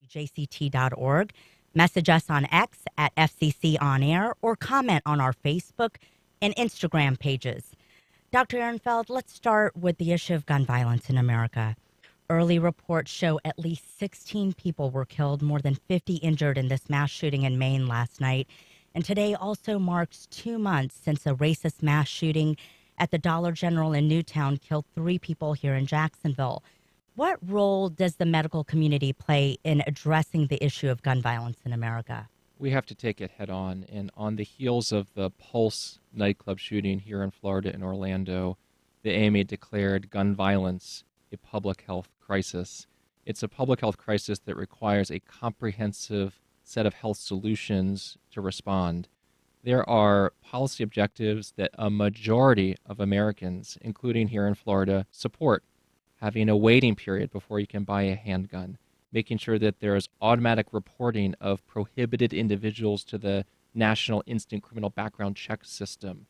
jct.org. Message us on X at FCC On Air or comment on our Facebook and Instagram pages. Dr. Ehrenfeld, let's start with the issue of gun violence in America. Early reports show at least 16 people were killed, more than 50 injured in this mass shooting in Maine last night. And today also marks 2 months since a racist mass shooting at the Dollar General in Newtown killed 3 people here in Jacksonville. What role does the medical community play in addressing the issue of gun violence in America? We have to take it head on. And on the heels of the Pulse nightclub shooting here in Florida and Orlando, the AMA declared gun violence a public health crisis. It's a public health crisis that requires a comprehensive set of health solutions to respond. There are policy objectives that a majority of Americans, including here in Florida, support. Having a waiting period before you can buy a handgun, making sure that there is automatic reporting of prohibited individuals to the National Instant Criminal Background Check System,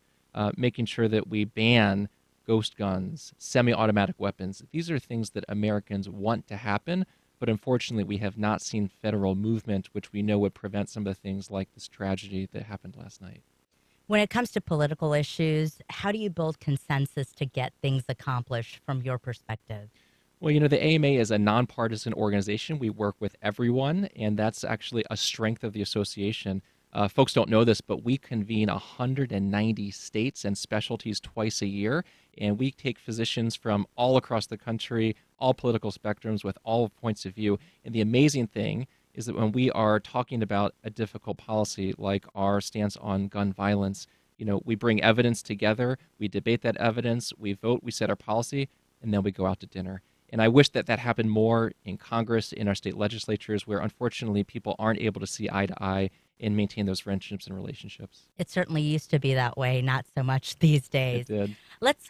making sure that we ban ghost guns, semi-automatic weapons. These are things that Americans want to happen, but unfortunately we have not seen federal movement, which we know would prevent some of the things like this tragedy that happened last night. When it comes to political issues, how do you build consensus to get things accomplished from your perspective? Well, you know, the AMA is a nonpartisan organization. We work with everyone, and that's actually a strength of the association. Folks don't know this, but we convene 190 states and specialties twice a year, and we take physicians from all across the country, all political spectrums, with all points of view. And the amazing thing is that when we are talking about a difficult policy like our stance on gun violence, you know, we bring evidence together, we debate that evidence, we vote, we set our policy, and then we go out to dinner. And I wish that that happened more in Congress, in our state legislatures, where unfortunately people aren't able to see eye to eye and maintain those friendships and relationships. It certainly used to be that way, not so much these days. It did. Let's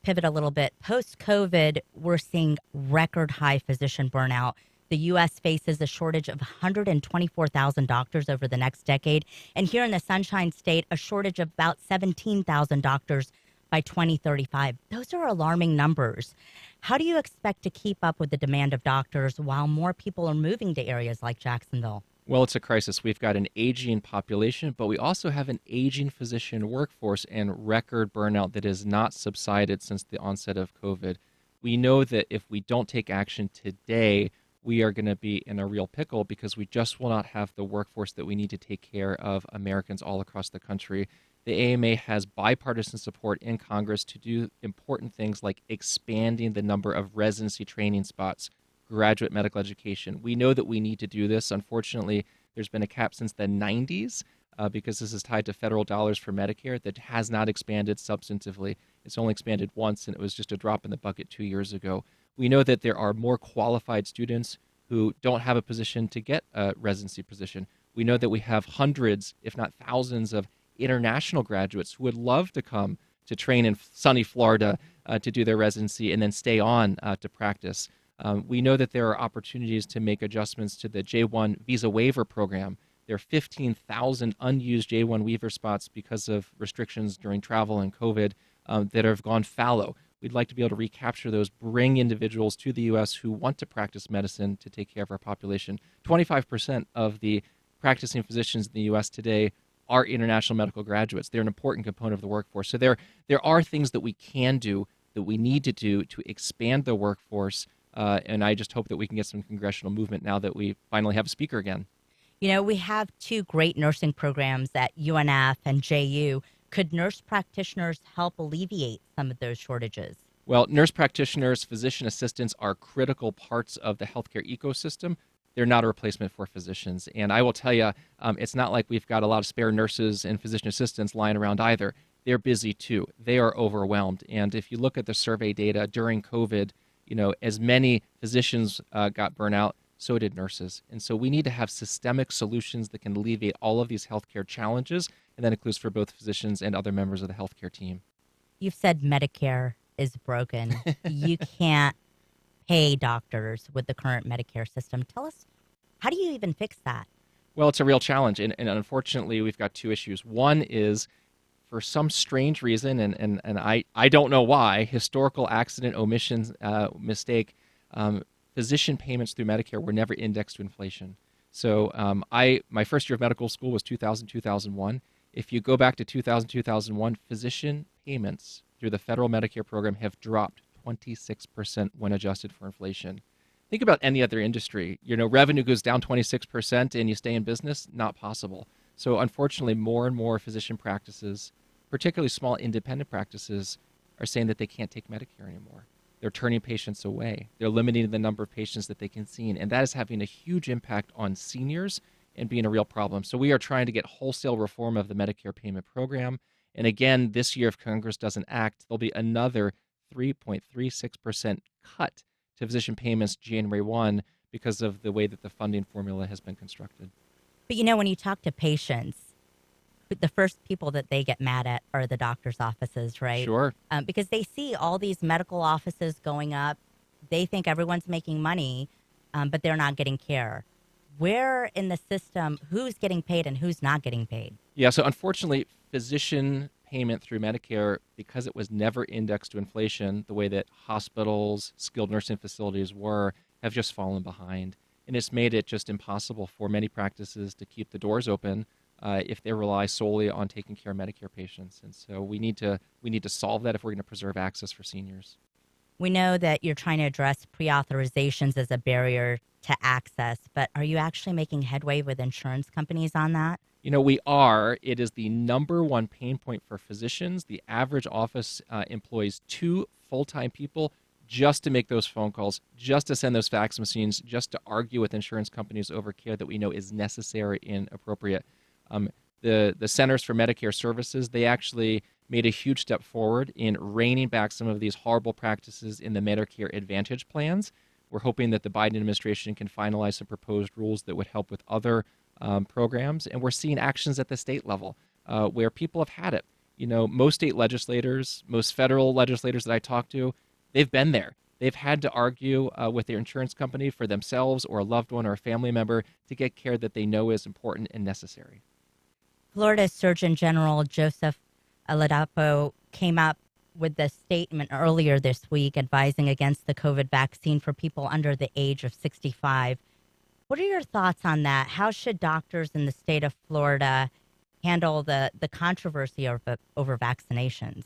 pivot a little bit. Post-COVID, we're seeing record high physician burnout. The U.S. faces a shortage of 124,000 doctors over the next decade. And here in the Sunshine State, a shortage of about 17,000 doctors by 2035. Those are alarming numbers. How do you expect to keep up with the demand of doctors while more people are moving to areas like Jacksonville? Well, it's a crisis. We've got an aging population, but we also have an aging physician workforce and record burnout that has not subsided since the onset of COVID. We know that if we don't take action today, we are going to be in a real pickle because we just will not have the workforce that we need to take care of Americans all across the country. The AMA has bipartisan support in Congress to do important things like expanding the number of residency training spots, graduate medical education. We know that we need to do this. Unfortunately, there's been a cap since the 90s because this is tied to federal dollars for Medicare that has not expanded substantively. It's only expanded once, and it was just a drop in the bucket 2 years ago. We know that there are more qualified students who don't have a position to get a residency position. We know that we have hundreds, if not thousands, of international graduates who would love to come to train in sunny Florida to do their residency and then stay on to practice. We know that there are opportunities to make adjustments to the J-1 visa waiver program. There are 15,000 unused J-1 waiver spots because of restrictions during travel and COVID that have gone fallow. We'd like to be able to recapture those, bring individuals to the U.S. who want to practice medicine to take care of our population. 25% of the practicing physicians in the U.S. today are international medical graduates. They're an important component of the workforce. So there are things that we can do, that we need to do to expand the workforce, and I just hope that we can get some congressional movement now that we finally have a speaker again. You know, we have 2 great nursing programs at UNF and JU. Could nurse practitioners help alleviate some of those shortages? Well, nurse practitioners, physician assistants are critical parts of the healthcare ecosystem. They're not a replacement for physicians. And I will tell you, it's not like we've got a lot of spare nurses and physician assistants lying around either. They're busy too. They are overwhelmed. And if you look at the survey data during COVID, you know, as many physicians got burnout, so did nurses. And so we need to have systemic solutions that can alleviate all of these healthcare challenges, and that includes for both physicians and other members of the healthcare team. You've said Medicare is broken. You can't pay doctors with the current Medicare system. Tell us, how do you even fix that? Well, it's a real challenge, and unfortunately, we've got 2 issues. One is, for some strange reason, and I don't know why, historical accident omissions mistake, physician payments through Medicare were never indexed to inflation. So my first year of medical school was 2000, 2001. If you go back to 2000, 2001, physician payments through the federal Medicare program have dropped 26% when adjusted for inflation. Think about any other industry. Revenue goes down 26% and you stay in business, not possible. So unfortunately, more and more physician practices, particularly small independent practices, are saying that they can't take Medicare anymore. They're turning patients away. They're limiting the number of patients that they can see. And that is having a huge impact on seniors and being a real problem. So we are trying to get wholesale reform of the Medicare payment program. And again, this year, if Congress doesn't act, there'll be another 3.36% cut to physician payments January 1 because of the way that the funding formula has been constructed. But when you talk to patients, the first people that they get mad at are the doctor's offices, right? Sure. Because they see all these medical offices going up. They think everyone's making money, but they're not getting care. Where in the system, who's getting paid and who's not getting paid? Yeah, so unfortunately, physician payment through Medicare, because it was never indexed to inflation, the way that hospitals, skilled nursing facilities were, have just fallen behind. And it's made it just impossible for many practices to keep the doors open if they rely solely on taking care of Medicare patients. And so we need to solve that if we're going to preserve access for seniors. We know that you're trying to address pre-authorizations as a barrier to access, but are you actually making headway with insurance companies on that? We are. It is the number one pain point for physicians. The average office employs 2 full-time people just to make those phone calls, just to send those fax machines, just to argue with insurance companies over care that we know is necessary and appropriate. The Centers for Medicare Services, they actually made a huge step forward in reining back some of these horrible practices in the Medicare Advantage plans. We're hoping that the Biden administration can finalize some proposed rules that would help with other programs. And we're seeing actions at the state level where people have had it. Most state legislators, most federal legislators that I talk to, they've been there. They've had to argue with their insurance company for themselves or a loved one or a family member to get care that they know is important and necessary. Florida's Surgeon General Joseph Ladapo came up with the statement earlier this week advising against the COVID vaccine for people under the age of 65. What are your thoughts on that? How should doctors in the state of Florida handle the controversy over vaccinations?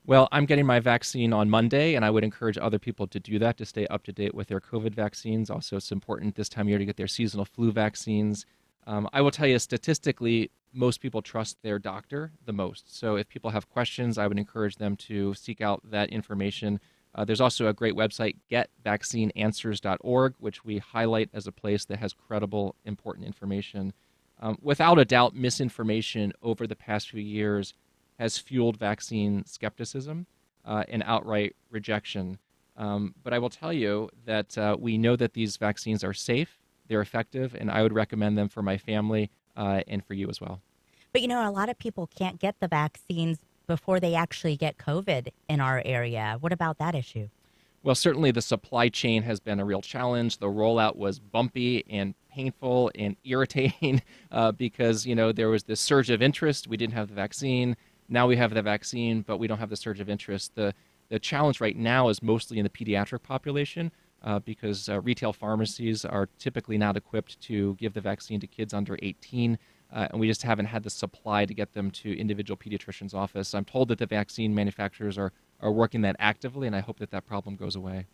Well, I'm getting my vaccine on Monday, and I would encourage other people to do that to stay up to date with their COVID vaccines. Also, it's important this time of year to get their seasonal flu vaccines. I will tell you, statistically, most people trust their doctor the most. So if people have questions, I would encourage them to seek out that information. There's also a great website, getvaccineanswers.org, which we highlight as a place that has credible, important information. Without a doubt, misinformation over the past few years has fueled vaccine skepticism and outright rejection. But I will tell you that we know that these vaccines are safe, they're effective, and I would recommend them for my family and for you as well. But a lot of people can't get the vaccines before they actually get COVID in our area. What about that issue? Well, certainly the supply chain has been a real challenge. The rollout was bumpy and painful and irritating because, there was this surge of interest. We didn't have the vaccine. Now we have the vaccine, but we don't have the surge of interest. The challenge right now is mostly in the pediatric population because retail pharmacies are typically not equipped to give the vaccine to kids under 18. And we just haven't had the supply to get them to individual pediatricians' office. I'm told that the vaccine manufacturers are working that actively, and I hope that problem goes away.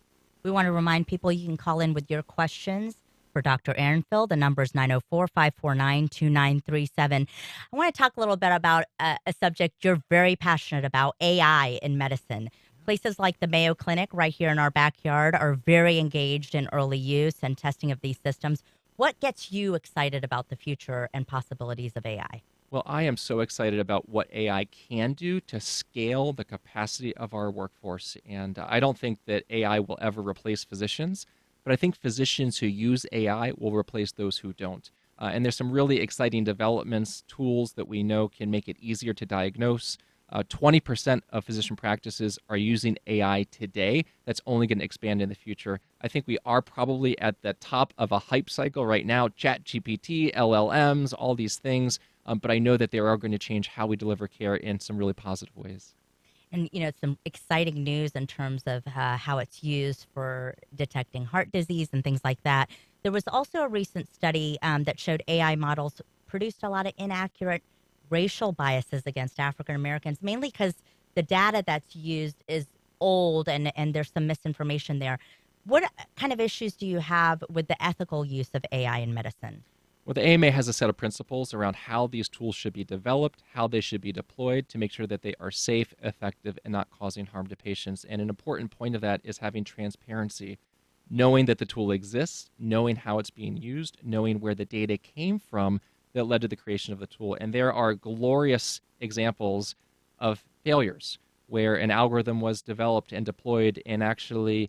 We want to remind people you can call in with your questions for Dr. Ehrenfeld. The number is 904-549-2937. I want to talk a little bit about a subject you're very passionate about, AI in medicine. Places like the Mayo Clinic right here in our backyard are very engaged in early use and testing of these systems. What gets you excited about the future and possibilities of AI? Well, I am so excited about what AI can do to scale the capacity of our workforce. And I don't think that AI will ever replace physicians, but I think physicians who use AI will replace those who don't. And there's some really exciting developments, tools that we know can make it easier to diagnose. 20% of physician practices are using AI today. That's only going to expand in the future. I think we are probably at the top of a hype cycle right now. ChatGPT, LLMs, all these things. But I know that they are going to change how we deliver care in some really positive ways. And, some exciting news in terms of how it's used for detecting heart disease and things like that. There was also a recent study that showed AI models produced a lot of inaccurate racial biases against African Americans, mainly because the data that's used is old and there's some misinformation there. What kind of issues do you have with the ethical use of AI in medicine? Well, the AMA has a set of principles around how these tools should be developed, how they should be deployed to make sure that they are safe, effective, and not causing harm to patients. And an important point of that is having transparency, knowing that the tool exists, knowing how it's being used, knowing where the data came from that led to the creation of the tool. And there are glorious examples of failures where an algorithm was developed and deployed and actually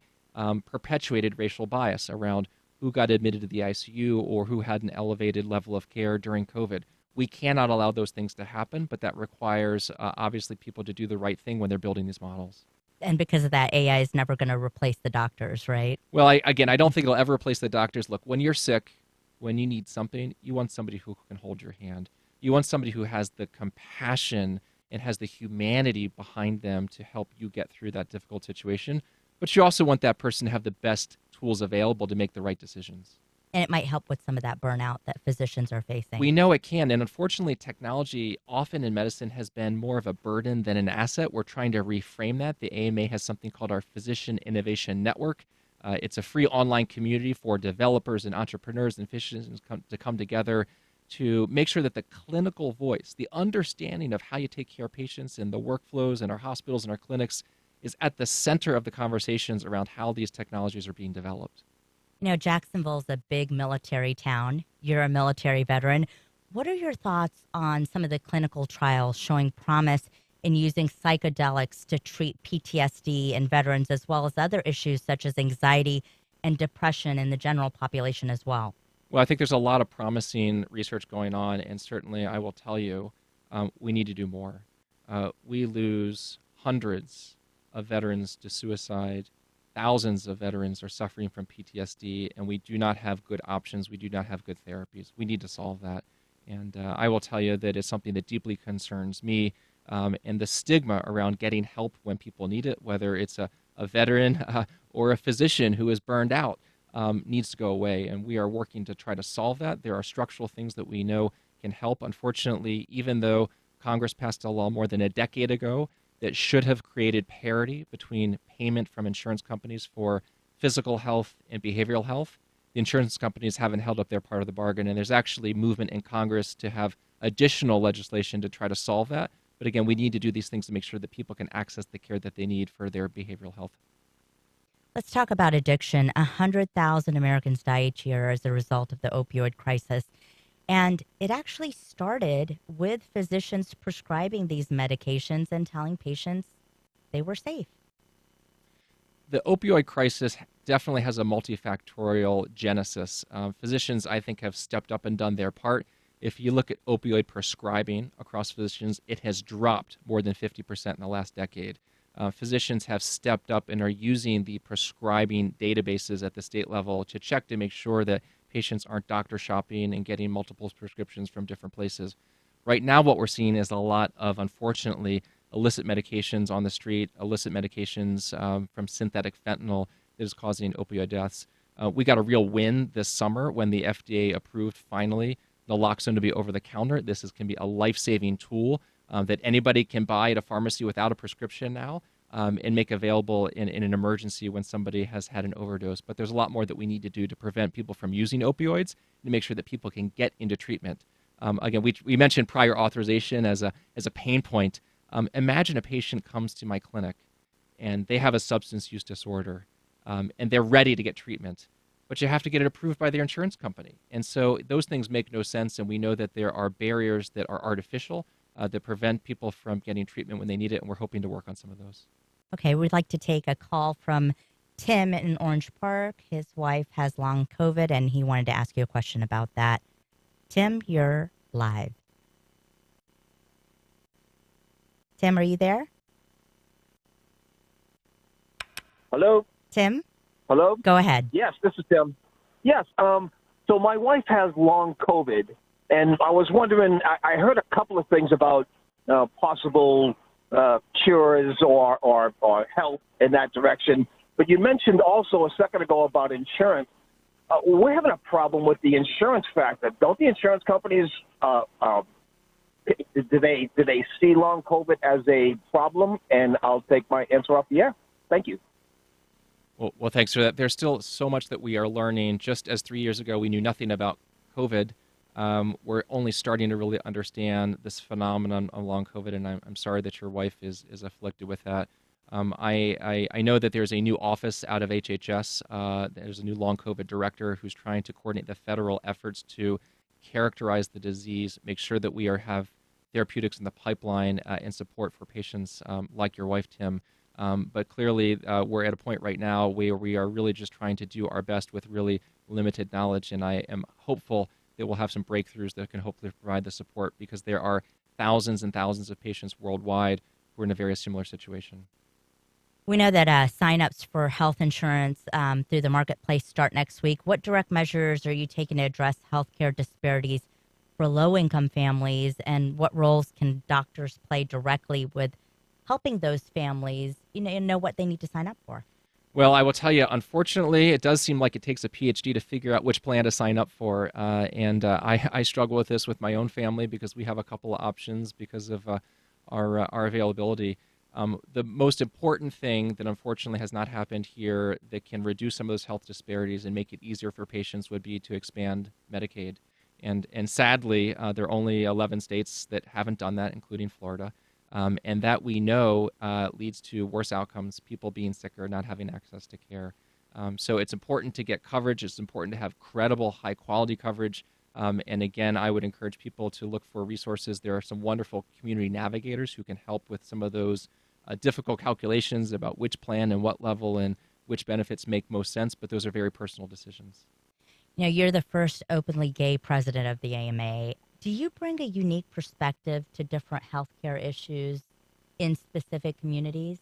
perpetuated racial bias around who got admitted to the ICU or who had an elevated level of care during COVID. We cannot allow those things to happen, but that requires obviously people to do the right thing when they're building these models. And because of that, AI is never going to replace the doctors, right? Well, I don't think it'll ever replace the doctors. Look, when you're sick, when you need something, you want somebody who can hold your hand. You want somebody who has the compassion and has the humanity behind them to help you get through that difficult situation. But you also want that person to have the best tools available to make the right decisions. And it might help with some of that burnout that physicians are facing. We know it can. And unfortunately, technology often in medicine has been more of a burden than an asset. We're trying to reframe that. The AMA has something called our Physician Innovation Network. It's a free online community for developers and entrepreneurs and physicians to come together to make sure that the clinical voice, the understanding of how you take care of patients and the workflows in our hospitals and our clinics is at the center of the conversations around how these technologies are being developed. Jacksonville's a big military town. You're a military veteran. What are your thoughts on some of the clinical trials showing promise in using psychedelics to treat PTSD in veterans, as well as other issues such as anxiety and depression in the general population as well? Well, I think there's a lot of promising research going on, and certainly I will tell you, we need to do more. We lose hundreds of veterans to suicide. Thousands of veterans are suffering from PTSD, and we do not have good options. We do not have good therapies. We need to solve that. And I will tell you that it's something that deeply concerns me. And the stigma around getting help when people need it, whether it's a veteran or a physician who is burned out, needs to go away. And we are working to try to solve that. There are structural things that we know can help. Unfortunately, even though Congress passed a law more than a decade ago that should have created parity between payment from insurance companies for physical health and behavioral health, the insurance companies haven't held up their part of the bargain. And there's actually movement in Congress to have additional legislation to try to solve that. But again, we need to do these things to make sure that people can access the care that they need for their behavioral health. Let's talk about addiction. 100,000 Americans die each year as a result of the opioid crisis. And it actually started with physicians prescribing these medications and telling patients they were safe. The opioid crisis definitely has a multifactorial genesis. Physicians, I think, have stepped up and done their part. If you look at opioid prescribing across physicians, it has dropped more than 50% in the last decade. Physicians have stepped up and are using the prescribing databases at the state level to check to make sure that patients aren't doctor shopping and getting multiple prescriptions from different places. Right now, what we're seeing is a lot of, unfortunately, illicit medications on the street, illicit medications from synthetic fentanyl that is causing opioid deaths. We got a real win this summer when the FDA approved finally naloxone to be over the counter. This can be a life-saving tool that anybody can buy at a pharmacy without a prescription now and make available in an emergency when somebody has had an overdose. But there's a lot more that we need to do to prevent people from using opioids and to make sure that people can get into treatment. Again, we mentioned prior authorization as a pain point. Imagine a patient comes to my clinic and they have a substance use disorder and they're ready to get treatment, but you have to get it approved by their insurance company. And so those things make no sense, and we know that there are barriers that are artificial that prevent people from getting treatment when they need it, and we're hoping to work on some of those. Okay, we'd like to take a call from Tim in Orange Park. His wife has long COVID, and he wanted to ask you a question about that. Tim, you're live. Tim, are you there? Hello? Tim? Hello? Go ahead. Yes, this is Tim. Yes, so my wife has long COVID, and I was wondering, I heard a couple of things about possible insurers or help in that direction. But you mentioned also a second ago about insurance. We're having a problem with the insurance factor. Don't the insurance companies do they see long COVID as a problem? And I'll take my answer off the air. Thank you. Well, thanks for that. There's still so much that we are learning. Just as 3 years ago we knew nothing about COVID, we're only starting to really understand this phenomenon of long COVID, and I'm sorry that your wife is afflicted with that. I know that there's a new office out of HHS. There's a new long COVID director who's trying to coordinate the federal efforts to characterize the disease, make sure that we have therapeutics in the pipeline and support for patients like your wife, Tim. But clearly, we're at a point right now where we are really just trying to do our best with really limited knowledge, and I am hopeful that we'll have some breakthroughs that can hopefully provide the support, because there are thousands and thousands of patients worldwide who are in a very similar situation. We know that signups for health insurance through the marketplace start next week. What direct measures are you taking to address healthcare disparities for low-income families, and what roles can doctors play directly with helping those families, know what they need to sign up for? Well, I will tell you, unfortunately, it does seem like it takes a PhD to figure out which plan to sign up for. And I struggle with this with my own family because we have a couple of options because of our availability. The most important thing that unfortunately has not happened here that can reduce some of those health disparities and make it easier for patients would be to expand Medicaid. And sadly, there are only 11 states that haven't done that, including Florida. And that we know leads to worse outcomes, people being sicker, not having access to care. So it's important to get coverage. It's important to have credible, high-quality coverage. And again, I would encourage people to look for resources. There are some wonderful community navigators who can help with some of those difficult calculations about which plan and what level and which benefits make most sense, but those are very personal decisions. You're the first openly gay president of the AMA. Do you bring a unique perspective to different healthcare issues in specific communities?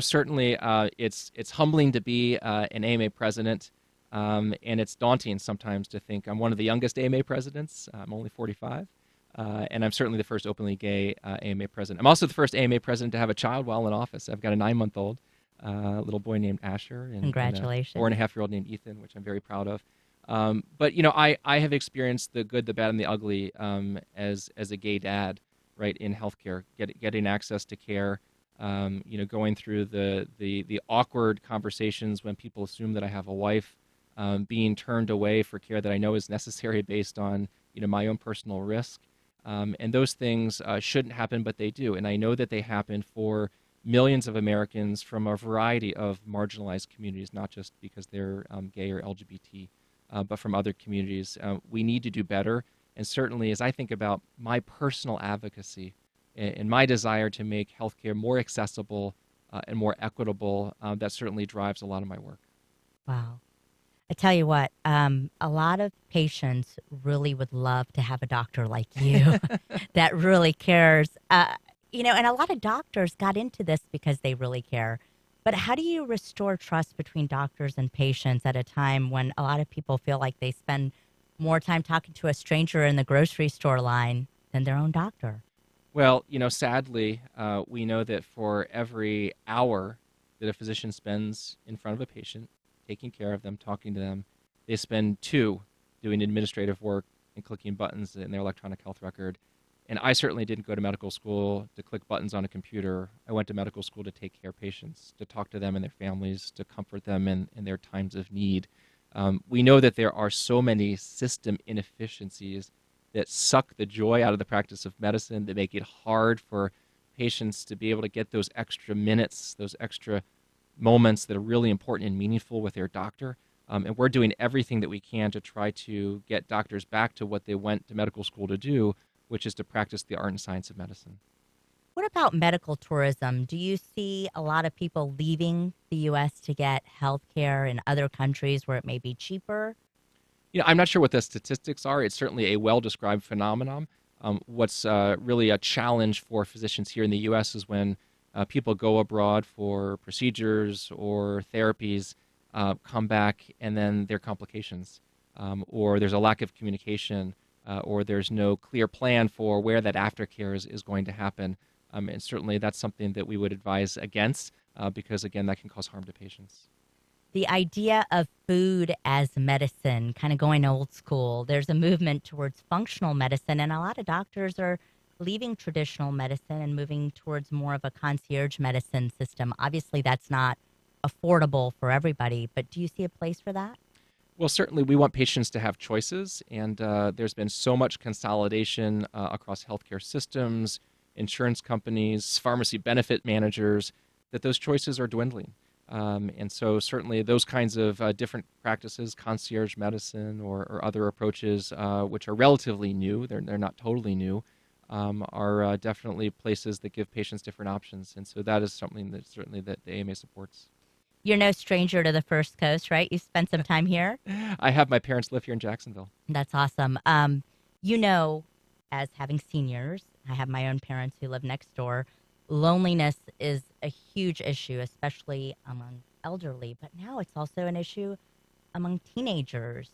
Certainly it's humbling to be an AMA president, and it's daunting sometimes to think I'm one of the youngest AMA presidents. I'm only 45, and I'm certainly the first openly gay AMA president. I'm also the first AMA president to have a child while in office. I've got a 9-month-old little boy named Asher, and Congratulations. And a 4.5-year-old named Ethan, which I'm very proud of. But I have experienced the good, the bad, and the ugly as a gay dad, right, in healthcare, getting access to care, going through the awkward conversations when people assume that I have a wife, being turned away for care that I know is necessary based on my own personal risk, and those things shouldn't happen, but they do, and I know that they happen for millions of Americans from a variety of marginalized communities, not just because they're gay or LGBT. But from other communities. We need to do better. And certainly, as I think about my personal advocacy and my desire to make healthcare more accessible and more equitable, that certainly drives a lot of my work. Wow. I tell you what, a lot of patients really would love to have a doctor like you that really cares. And a lot of doctors got into this because they really care. But how do you restore trust between doctors and patients at a time when a lot of people feel like they spend more time talking to a stranger in the grocery store line than their own doctor? Well, sadly, we know that for every hour that a physician spends in front of a patient, taking care of them, talking to them, they spend 2 doing administrative work and clicking buttons in their electronic health record. And I certainly didn't go to medical school to click buttons on a computer. I went to medical school to take care of patients, to talk to them and their families, to comfort them in their times of need. We know that there are so many system inefficiencies that suck the joy out of the practice of medicine, that make it hard for patients to be able to get those extra minutes, those extra moments that are really important and meaningful with their doctor. And we're doing everything that we can to try to get doctors back to what they went to medical school to do, which is to practice the art and science of medicine. What about medical tourism? Do you see a lot of people leaving the U.S. to get health care in other countries where it may be cheaper? I'm not sure what the statistics are. It's certainly a well-described phenomenon. What's really a challenge for physicians here in the U.S. is when people go abroad for procedures or therapies, come back, and then there are complications, or there's a lack of communication, or there's no clear plan for where that aftercare is going to happen. And certainly that's something that we would advise against because, again, that can cause harm to patients. The idea of food as medicine, kind of going old school. There's a movement towards functional medicine, and a lot of doctors are leaving traditional medicine and moving towards more of a concierge medicine system. Obviously, that's not affordable for everybody, but do you see a place for that? Well, certainly we want patients to have choices, and there's been so much consolidation across healthcare systems, insurance companies, pharmacy benefit managers, that those choices are dwindling. And so certainly those kinds of different practices, concierge medicine or other approaches, which are relatively new, they're not totally new, are definitely places that give patients different options. And so that is something that certainly that the AMA supports. You're no stranger to the First Coast, right? You spent some time here. I have my parents live here in Jacksonville. That's awesome. As having seniors, I have my own parents who live next door. Loneliness is a huge issue, especially among elderly, but now it's also an issue among teenagers.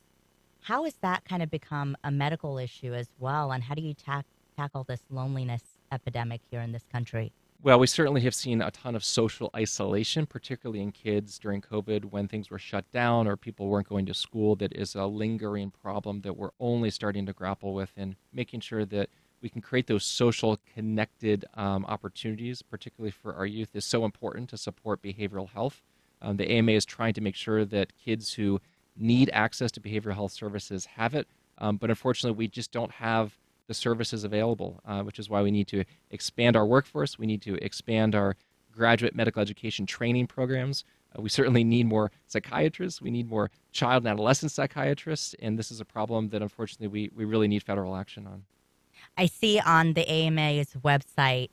How has that kind of become a medical issue as well? And how do you tackle this loneliness epidemic here in this country? Well, we certainly have seen a ton of social isolation, particularly in kids during COVID when things were shut down or people weren't going to school. That is a lingering problem that we're only starting to grapple with, and making sure that we can create those social connected opportunities, particularly for our youth, is so important to support behavioral health. The AMA is trying to make sure that kids who need access to behavioral health services have it, but unfortunately we just don't have the services available, which is why we need to expand our workforce. We need to expand our graduate medical education training programs. We certainly need more psychiatrists. We need more child and adolescent psychiatrists. And this is a problem that unfortunately we really need federal action on. I see on the AMA's website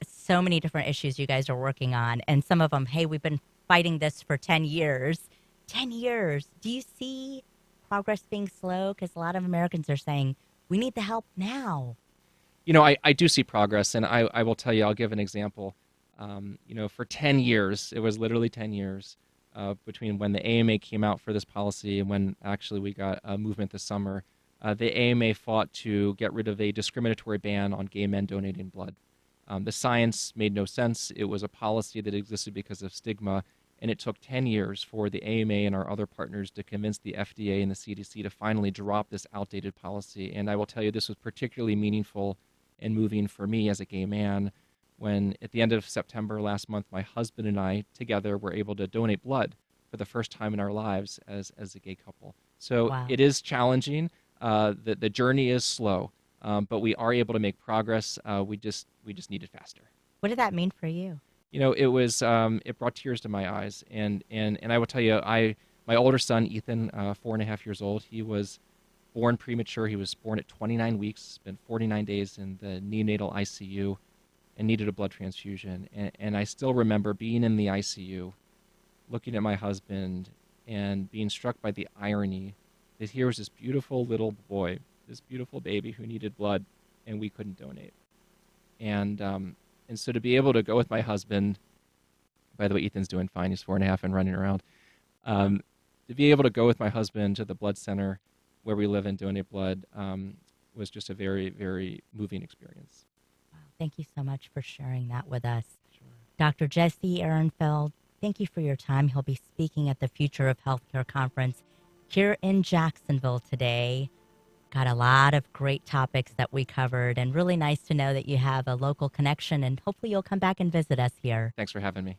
so many different issues you guys are working on, and some of them, hey, we've been fighting this for 10 years. 10 years. Do you see progress being slow? Because a lot of Americans are saying, we need the help now. I do see progress, and I will tell you, I'll give an example. For 10 years, it was literally 10 years between when the AMA came out for this policy and when actually we got a movement this summer. The AMA fought to get rid of a discriminatory ban on gay men donating blood. The science made no sense. It was a policy that existed because of stigma, and it took 10 years for the AMA and our other partners to convince the FDA and the CDC to finally drop this outdated policy. And I will tell you, this was particularly meaningful and moving for me as a gay man when, at the end of September last month, my husband and I together were able to donate blood for the first time in our lives as a gay couple. So Wow. It is challenging. The journey is slow, but we are able to make progress. We just need it faster. What did that mean for you? It brought tears to my eyes, and I will tell you, my older son Ethan, 4.5 years old, he was born premature. He was born at 29 weeks, spent 49 days in the neonatal ICU, and needed a blood transfusion. And I still remember being in the ICU, looking at my husband, and being struck by the irony that here was this beautiful little boy, this beautiful baby who needed blood, and we couldn't donate. And so to be able to go with my husband, by the way, Ethan's doing fine. He's 4.5 and running around. To be able to go with my husband to the blood center where we live and donate blood was just a very, very moving experience. Wow. Thank you so much for sharing that with us. Sure. Dr. Jesse Ehrenfeld, thank you for your time. He'll be speaking at the Future of Healthcare Conference here in Jacksonville today. Got a lot of great topics that we covered, and really nice to know that you have a local connection, and hopefully you'll come back and visit us here. Thanks for having me.